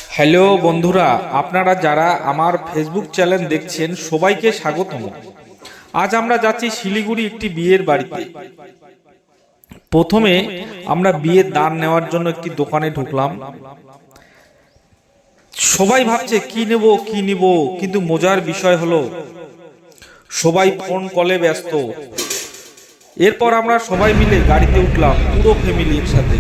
Hello বন্ধুরা, আপনারা যারা আমার ফেসবুক চ্যানেল দেখছেন সবাইকে স্বাগতম। আজ আমরা যাচ্ছি শিলিগুড়ি একটি বিয়ের বাড়িতে। প্রথমে আমরা বিয়ের দান নেওয়ার জন্য একটি দোকানে ঢুকলাম। সবাই ভাবছে কি নেব, কিন্তু মজার বিষয় হলো সবাই ফোন কলে ব্যস্ত। এরপর আমরা সবাই মিলে গাড়িতে উঠলাম, পুরো ফ্যামিলি একসাথে।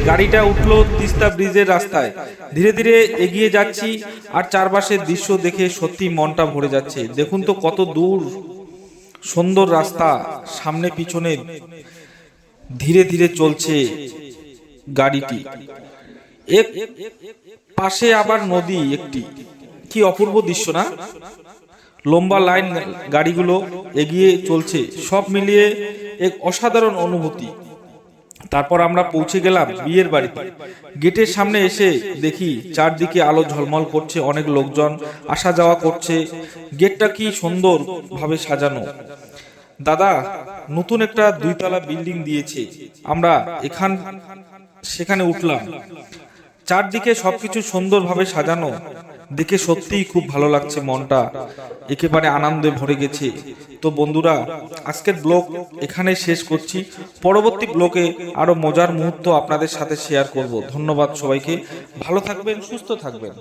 গাড়িটা উঠলো তিস্তা ব্রিজের রাস্তায়। ধীরে ধীরে এগিয়ে যাচ্ছি আর চারপাশের দৃশ্য দেখে সত্যি মনটা ভরে যাচ্ছে। দেখুন তো কত দূর, সুন্দর রাস্তা, সামনে পিছনে ধীরে ধীরে চলছে গাড়িটি। এক পাশে আবার নদী একটি, কি অপূর্ব দৃশ্য না? লম্বা লাইন গাড়িগুলো এগিয়ে চলছে, সব মিলিয়ে এক অসাধারণ অনুভূতি। তারপর আমরা পৌঁছে গেলাম বিয়ের বাড়িতে। গেটের সামনে এসে দেখি চারদিকে আলো ঝলমল করছে, অনেক লোকজন আসা যাওয়া করছে। গেটটা কি সুন্দর ভাবে সাজানো। দাদা নতুন একটা 2 তলা বিল্ডিং দিয়েছে। আমরা সেখানে উঠলাম। চারদিকে সবকিছু সুন্দরভাবে সাজানো দেখে সত্যিই খুব ভালো লাগছে, মনটা একেবারে আনন্দে ভরে গেছে। তো বন্ধুরা, আজকের ব্লগ এখানে শেষ করছি। পরবর্তী ব্লগে আরো মজার মুহূর্ত আপনাদের সাথে শেয়ার করব। ধন্যবাদ সবাইকে, ভালো থাকবেন, সুস্থ থাকবেন।